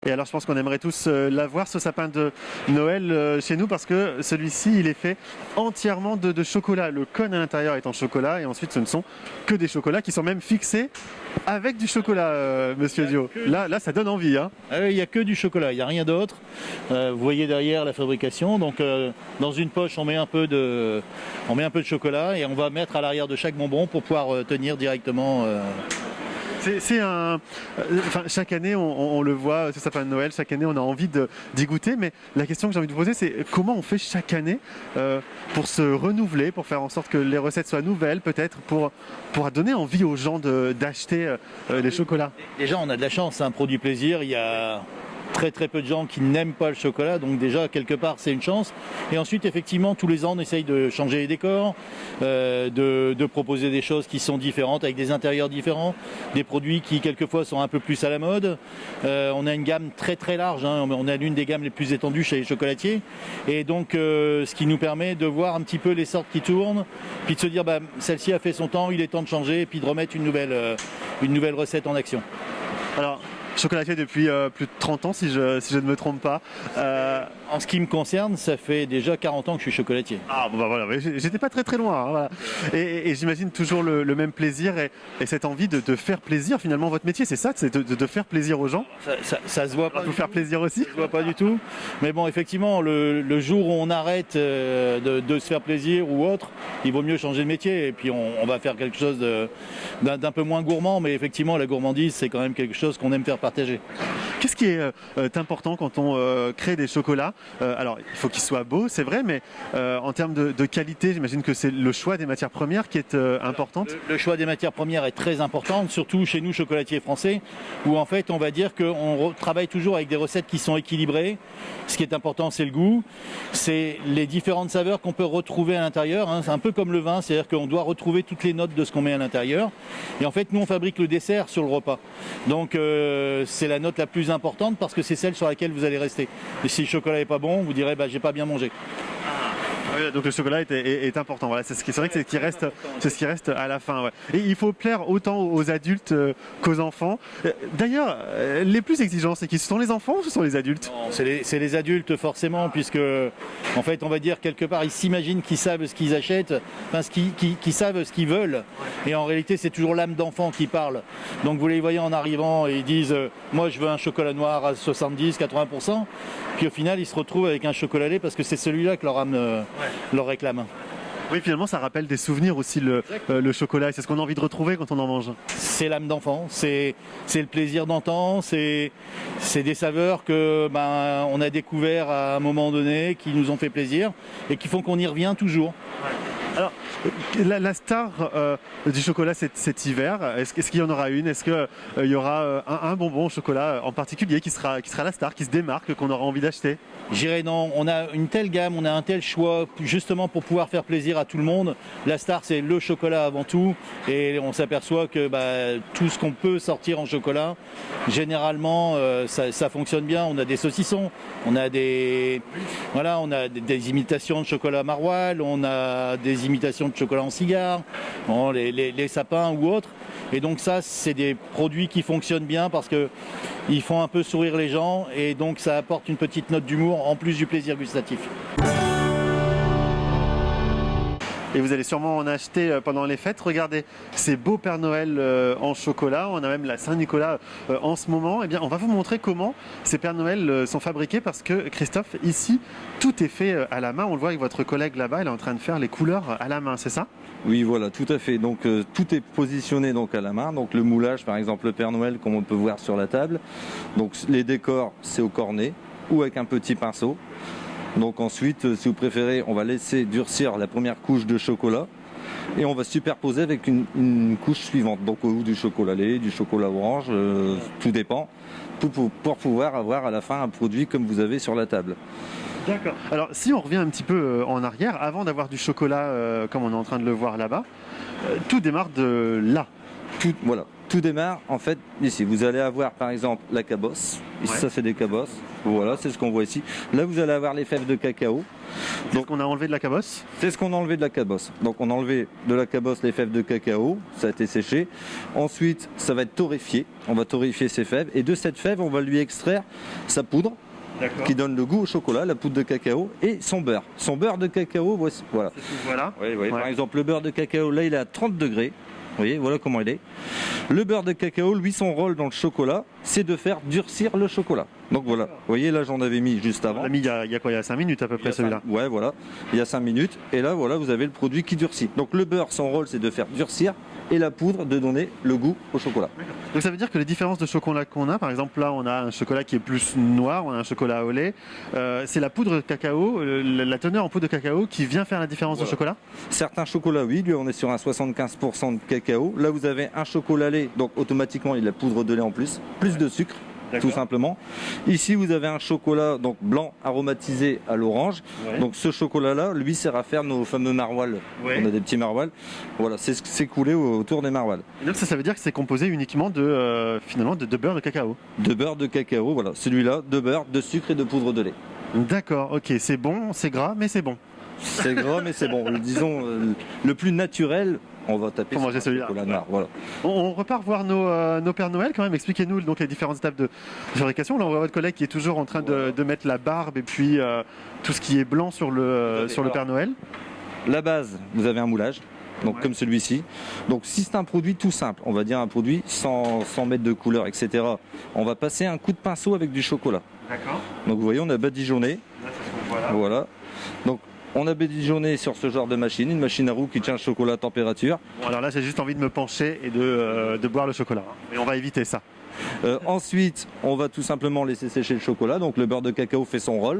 Et alors je pense qu'on aimerait tous l'avoir, ce sapin de Noël chez nous, parce que celui-ci il est fait entièrement de chocolat. Le cône à l'intérieur est en chocolat et ensuite ce ne sont que des chocolats qui sont même fixés avec du chocolat, Monsieur Dio. Là ça donne envie. Hein. Il n'y a que du chocolat, il n'y a rien d'autre. Vous voyez derrière la fabrication. Donc dans une poche on met un peu de chocolat et on va mettre à l'arrière de chaque bonbon pour pouvoir tenir directement. Chaque année, on le voit, ce sapin de Noël, chaque année, on a envie d'y goûter. Mais la question que j'ai envie de vous poser, c'est comment on fait chaque année pour se renouveler, pour faire en sorte que les recettes soient nouvelles, peut-être, pour donner envie aux gens d'acheter les chocolats. Déjà, on a de la chance, c'est un produit plaisir. Il y a très peu de gens qui n'aiment pas le chocolat, donc déjà quelque part c'est une chance. Et ensuite effectivement tous les ans on essaye de changer les décors, de proposer des choses qui sont différentes avec des intérieurs différents, des produits qui quelquefois sont un peu plus à la mode. On a une gamme très large, hein. On a l'une des gammes les plus étendues chez les chocolatiers et donc ce qui nous permet de voir un petit peu les sortes qui tournent, puis de se dire celle-ci a fait son temps, il est temps de changer et puis de remettre une nouvelle recette en action. Alors, chocolatier depuis plus de 30 ans, si je ne me trompe pas. En ce qui me concerne, ça fait déjà 40 ans que je suis chocolatier. Ah bon voilà, j'étais pas très loin. Hein, voilà. Et j'imagine toujours le même plaisir et cette envie de faire plaisir. Finalement, votre métier, c'est ça, c'est de faire plaisir aux gens. Ça se voit pas. Vous faire plaisir aussi. Ça se voit pas du tout. Mais bon, effectivement, le jour où on arrête de se faire plaisir ou autre, il vaut mieux changer de métier. Et puis on va faire quelque chose d'un peu moins gourmand. Mais effectivement, la gourmandise, c'est quand même quelque chose qu'on aime faire partager. Qu'est-ce qui est important quand on crée des chocolats? Alors, il faut qu'ils soient beaux, c'est vrai, mais en termes de qualité, j'imagine que c'est le choix des matières premières qui est importante. Le choix des matières premières est très important, surtout chez nous, chocolatiers français, où en fait, on va dire qu'on travaille toujours avec des recettes qui sont équilibrées. Ce qui est important, c'est le goût, c'est les différentes saveurs qu'on peut retrouver à l'intérieur. Hein. C'est un peu comme le vin, c'est-à-dire qu'on doit retrouver toutes les notes de ce qu'on met à l'intérieur. Et en fait, nous, on fabrique le dessert sur le repas. Donc, c'est la note la plus importante parce que c'est celle sur laquelle vous allez rester. Et si le chocolat n'est pas bon, vous direz j'ai pas bien mangé. Oui, donc le chocolat est important. Voilà, c'est vrai que c'est ce qui reste à la fin. Ouais. Et il faut plaire autant aux adultes qu'aux enfants. D'ailleurs, les plus exigeants, c'est qui? Ce sont les enfants ou ce sont les adultes? Non, c'est les adultes forcément, puisque en fait on va dire quelque part ils s'imaginent qu'ils savent ce qu'ils achètent, enfin qu'ils savent ce qu'ils veulent. Et en réalité c'est toujours l'âme d'enfant qui parle. Donc vous les voyez en arrivant et ils disent moi je veux un chocolat noir à 70-80%. Puis au final ils se retrouvent avec un chocolat lait parce que c'est celui-là que leur âme leur réclame. Oui, finalement, ça rappelle des souvenirs aussi, le chocolat. Et c'est ce qu'on a envie de retrouver quand on en mange. C'est l'âme d'enfant, c'est le plaisir d'antan, c'est des saveurs que on a découvert à un moment donné, qui nous ont fait plaisir et qui font qu'on y revient toujours. Ouais. Alors, la star du chocolat cet hiver, est-ce qu'il y en aura une? Est-ce qu'il y aura un bonbon au chocolat en particulier qui sera la star, qui se démarque, qu'on aura envie d'acheter? J'irai non, on a une telle gamme, on a un tel choix, justement pour pouvoir faire plaisir à tout le monde. La star, c'est le chocolat avant tout, et on s'aperçoit que tout ce qu'on peut sortir en chocolat, généralement, ça fonctionne bien. On a des saucissons, on a des imitations de chocolat maroilles, on a des imitations de chocolat en cigare, les sapins ou autres. Et donc ça, c'est des produits qui fonctionnent bien parce qu'ils font un peu sourire les gens et donc ça apporte une petite note d'humour en plus du plaisir gustatif. Et vous allez sûrement en acheter pendant les fêtes. Regardez ces beaux Père Noël en chocolat. On a même la Saint-Nicolas en ce moment. Eh bien, on va vous montrer comment ces Père Noël sont fabriqués parce que Christophe, ici, tout est fait à la main. On le voit avec votre collègue là-bas, il est en train de faire les couleurs à la main, c'est ça? Oui, voilà, tout à fait. Donc tout est positionné donc à la main. Donc le moulage, par exemple, le Père Noël, comme on peut voir sur la table. Donc les décors, c'est au cornet ou avec un petit pinceau. Donc ensuite, si vous préférez, on va laisser durcir la première couche de chocolat et on va superposer avec une couche suivante. Donc ou du chocolat lait, du chocolat orange, tout dépend, pour pouvoir avoir à la fin un produit comme vous avez sur la table. D'accord. Alors si on revient un petit peu en arrière, avant d'avoir du chocolat comme on est en train de le voir là-bas, tout démarre de là. Voilà. tout démarre en fait ici. Vous allez avoir par exemple la cabosse. Ici, ça c'est des cabosses. Voilà, c'est ce qu'on voit ici. Là, vous allez avoir les fèves de cacao. Donc on a enlevé de la cabosse. C'est ce qu'on a enlevé de la cabosse. Donc on a enlevé de la cabosse les fèves de cacao, ça a été séché. Ensuite, ça va être torréfié. On va torréfier ces fèves et de cette fève, on va lui extraire sa poudre qui donne le goût au chocolat, la poudre de cacao et son beurre. Son beurre de cacao, voici, voilà. Voilà. Oui. Par exemple, le beurre de cacao, là, il est à 30 degrés. Vous voyez, voilà comment il est. Le beurre de cacao, lui, son rôle dans le chocolat, c'est de faire durcir le chocolat. Donc voilà, vous voyez, là, j'en avais mis juste avant. On l'a mis il y a quoi, il y a 5 minutes à peu près celui-là. Ouais, voilà, il y a 5 minutes. Et là, voilà, vous avez le produit qui durcit. Donc le beurre, son rôle, c'est de faire durcir et la poudre de donner le goût au chocolat. Donc ça veut dire que les différences de chocolat qu'on a, par exemple là on a un chocolat qui est plus noir, on a un chocolat au lait, c'est la poudre de cacao, la teneur en poudre de cacao qui vient faire la différence de chocolat. Certains chocolats, oui, lui on est sur un 75% de cacao. Là vous avez un chocolat lait, donc automatiquement il y a la poudre de lait en plus de sucre. Tout simplement. Ici, vous avez un chocolat donc blanc aromatisé à l'orange. Donc ce chocolat-là, lui, sert à faire nos fameux maroilles. On a des petits maroilles. Voilà, c'est coulé autour des maroilles. Et donc ça veut dire que c'est composé uniquement de finalement de beurre de cacao. De beurre de cacao, voilà. Celui-là, de beurre, de sucre et de poudre de lait. D'accord, ok, c'est bon, c'est gras, mais c'est bon. C'est gras, mais c'est bon. Disons, le plus naturel. On va taper pour manger celui-là. Noir, voilà. On repart voir nos Pères Noël quand même. Expliquez-nous donc les différentes étapes de fabrication. Là, on voit votre collègue qui est toujours en train de mettre la barbe et puis tout ce qui est blanc sur le Père Noël. La base, vous avez un moulage. Donc comme celui-ci. Donc si c'est un produit tout simple, on va dire un produit sans mettre de couleur, etc. On va passer un coup de pinceau avec du chocolat. D'accord. Donc vous voyez, on a badigeonné. Là, c'est ce qu'on voit là. Voilà. Donc on a badigeonné sur ce genre de machine, une machine à roue qui tient le chocolat à température. Bon, alors là, j'ai juste envie de me pencher et de boire le chocolat. Et on va éviter ça. Ensuite, on va tout simplement laisser sécher le chocolat. Donc le beurre de cacao fait son rôle.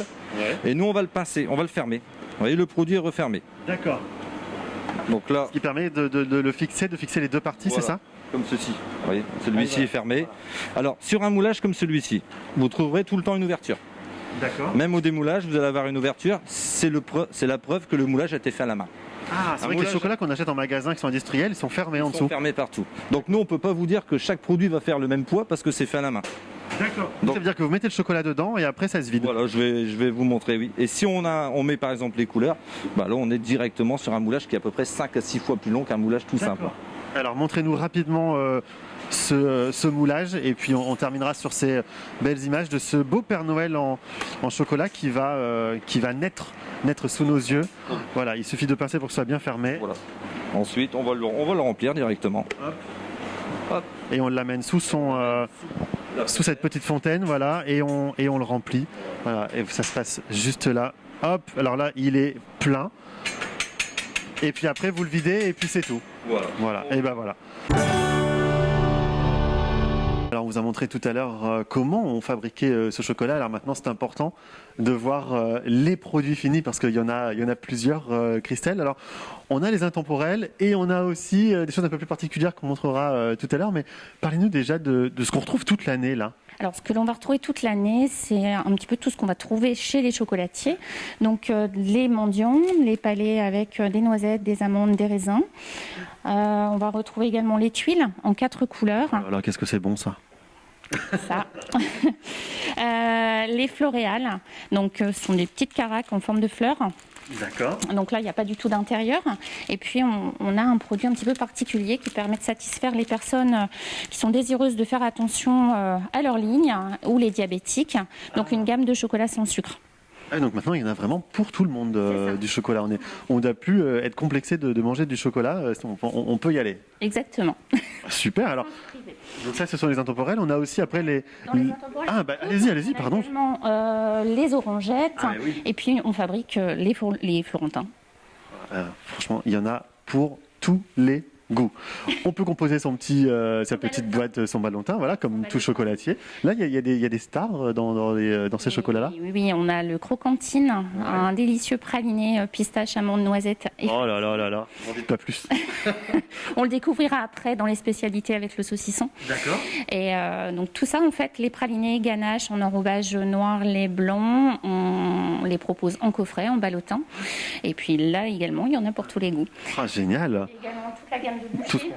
Et nous, on va le pincer, on va le fermer. Vous voyez, le produit est refermé. D'accord. Donc là, ce qui permet de le fixer, de fixer les deux parties, c'est ça? Comme ceci. Vous voyez, celui-ci est fermé. Alors, sur un moulage comme celui-ci, vous trouverez tout le temps une ouverture. D'accord. Même au démoulage, vous allez avoir une ouverture. C'est la preuve que le moulage a été fait à la main. Ah, c'est vrai que les chocolats qu'on achète en magasin qui sont industriels, ils sont fermés en dessous. Ils sont fermés partout. Donc nous, on ne peut pas vous dire que chaque produit va faire le même poids parce que c'est fait à la main. D'accord. Donc ça veut dire que vous mettez le chocolat dedans et après ça se vide. Voilà, je vais vous montrer, oui. Et si on met par exemple les couleurs, bah là on est directement sur un moulage qui est à peu près 5 à 6 fois plus long qu'un moulage tout simple. Alors montrez-nous rapidement ce moulage et puis on terminera sur ces belles images de ce beau Père Noël en chocolat qui va naître sous nos yeux. Voilà, il suffit de pincer pour que ce soit bien fermé. Voilà. Ensuite, on va le remplir directement. Hop. Hop. Et on l'amène sous cette petite fontaine, voilà, et on le remplit. Voilà, et ça se passe juste là. Hop, alors là, il est plein. Et puis après, vous le videz et puis c'est tout. Voilà. Et ben voilà. Alors on vous a montré tout à l'heure comment on fabriquait ce chocolat. Alors maintenant c'est important de voir les produits finis parce qu'il y en a plusieurs, Christelle. Alors on a les intemporels et on a aussi des choses un peu plus particulières qu'on montrera tout à l'heure. Mais parlez-nous déjà de ce qu'on retrouve toute l'année là. Alors, ce que l'on va retrouver toute l'année, c'est un petit peu tout ce qu'on va trouver chez les chocolatiers. Donc, les mendiants, les palets avec des noisettes, des amandes, des raisins. On va retrouver également les tuiles en 4 couleurs. Alors, qu'est-ce que c'est bon ça? Ça. Les floréales, donc ce sont des petites caracs en forme de fleurs. D'accord. Donc là, il n'y a pas du tout d'intérieur. Et puis, on a un produit un petit peu particulier qui permet de satisfaire les personnes qui sont désireuses de faire attention à leur ligne ou les diabétiques. Donc, une gamme de chocolat sans sucre. Ah, donc maintenant, il y en a vraiment pour tout le monde du chocolat. On ne doit plus être complexé de manger du chocolat. On peut y aller. Exactement. Super. Alors, donc ça, ce sont les intemporels. On a aussi après les... Ah, bah, allez-y, pardon. Également, les orangettes. Ah, oui. Et puis, on fabrique les florentins. Franchement, il y en a pour tous les goût. On peut composer sa petite boîte, son Valentin, voilà, comme tout chocolatier. Là, il y a des stars dans ces chocolats-là. Oui, on a le Crocantine, un délicieux praliné pistache, amande, noisette. Oh là là là là, n'en dites pas plus. On le découvrira après dans les spécialités avec le saucisson. D'accord. Et donc tout ça, en fait, les pralinés, ganaches en enrobage noir, lait blanc, on on les propose en coffret, en ballotin. Et puis là également, il y en a pour tous les goûts. Ah, génial. Également toute la gamme de Tout ce bouchées.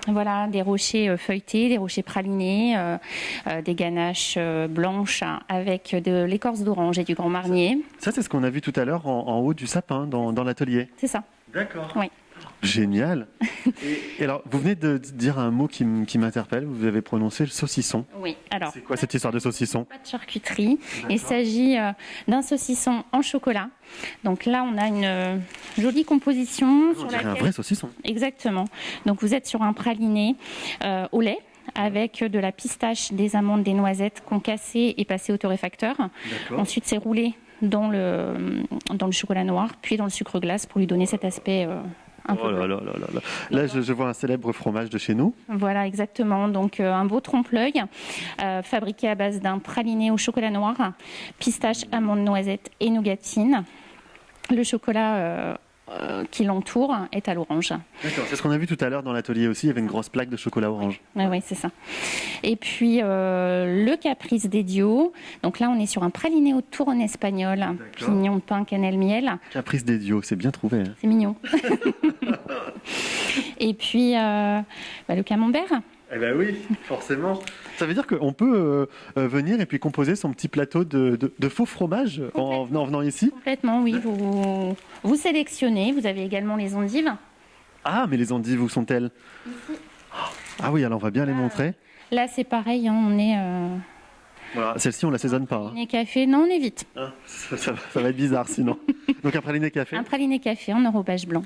qu'on- Voilà, des rochers feuilletés, des rochers pralinés, des ganaches blanches avec de l'écorce d'orange et du grand marnier. Ça, c'est ce qu'on a vu tout à l'heure en haut du sapin dans l'atelier. C'est ça. D'accord. Oui. Génial. Et alors, vous venez de dire un mot qui m'interpelle. Vous avez prononcé le saucisson. Oui. Alors, C'est quoi cette histoire de saucisson? pas de charcuterie. Il s'agit d'un saucisson en chocolat. Donc là, on a une jolie composition. On sur dirait un laquelle- vrai saucisson. Exactement. Donc vous êtes sur un praliné au lait avec de la pistache, des amandes, des noisettes concassées et passées au torréfacteur. D'accord. Ensuite, c'est roulé dans le chocolat noir, puis dans le sucre glace pour lui donner cet aspect un peu Oh là là là là là. Là, je vois un célèbre fromage de chez nous. Voilà, exactement. Donc, un beau trompe-l'œil fabriqué à base d'un praliné au chocolat noir, pistache, amandes, noisettes et nougatine. Le chocolat qui l'entoure est à l'orange. D'accord. C'est ce qu'on a vu tout à l'heure dans l'atelier aussi. Il y avait une grosse plaque de chocolat orange. Oui, c'est ça. Et puis, le caprice des Dios. Donc là, on est sur un praliné au tourne espagnol, pignon de pain, cannelle, miel. Caprice des dios, c'est bien trouvé. Hein. C'est mignon. Et puis, le camembert. Eh ben oui, forcément. Ça veut dire qu'on peut venir et puis composer son petit plateau de faux fromage en venant ici. Complètement, oui. Vous sélectionnez. Vous avez également les endives. Ah, mais les endives, où sont-elles? Ah oui, alors on va bien les montrer. Là, c'est pareil. Hein, on est Voilà, celle-ci, on la saisonne pas. Hein. praliné café. Non, on évite. Hein, ça va être bizarre sinon. Donc un praliné café. Un praliné café en enrobage blanc.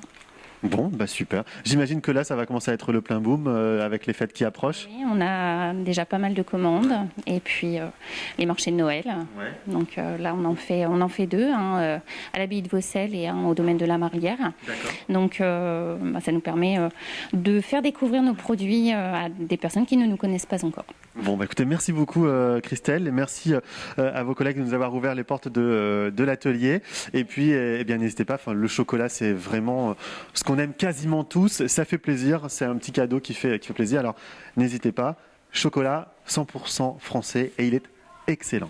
Bon, bah super. J'imagine que là, ça va commencer à être le plein boom avec les fêtes qui approchent. Oui, on a déjà pas mal de commandes. Et puis, les marchés de Noël. Ouais. Donc là, on en fait deux. Un à l'abbaye de Vaucelles et un au domaine de la Marlière. D'accord. Donc, ça nous permet de faire découvrir nos produits à des personnes qui ne nous connaissent pas encore. Bon, bah écoutez, merci beaucoup Christelle, et merci à vos collègues de nous avoir ouvert les portes de l'atelier. Et puis, eh bien, n'hésitez pas, le chocolat, c'est vraiment ce qu'on aime quasiment tous. Ça fait plaisir, c'est un petit cadeau qui fait plaisir. Alors, n'hésitez pas, chocolat 100% français, et il est excellent.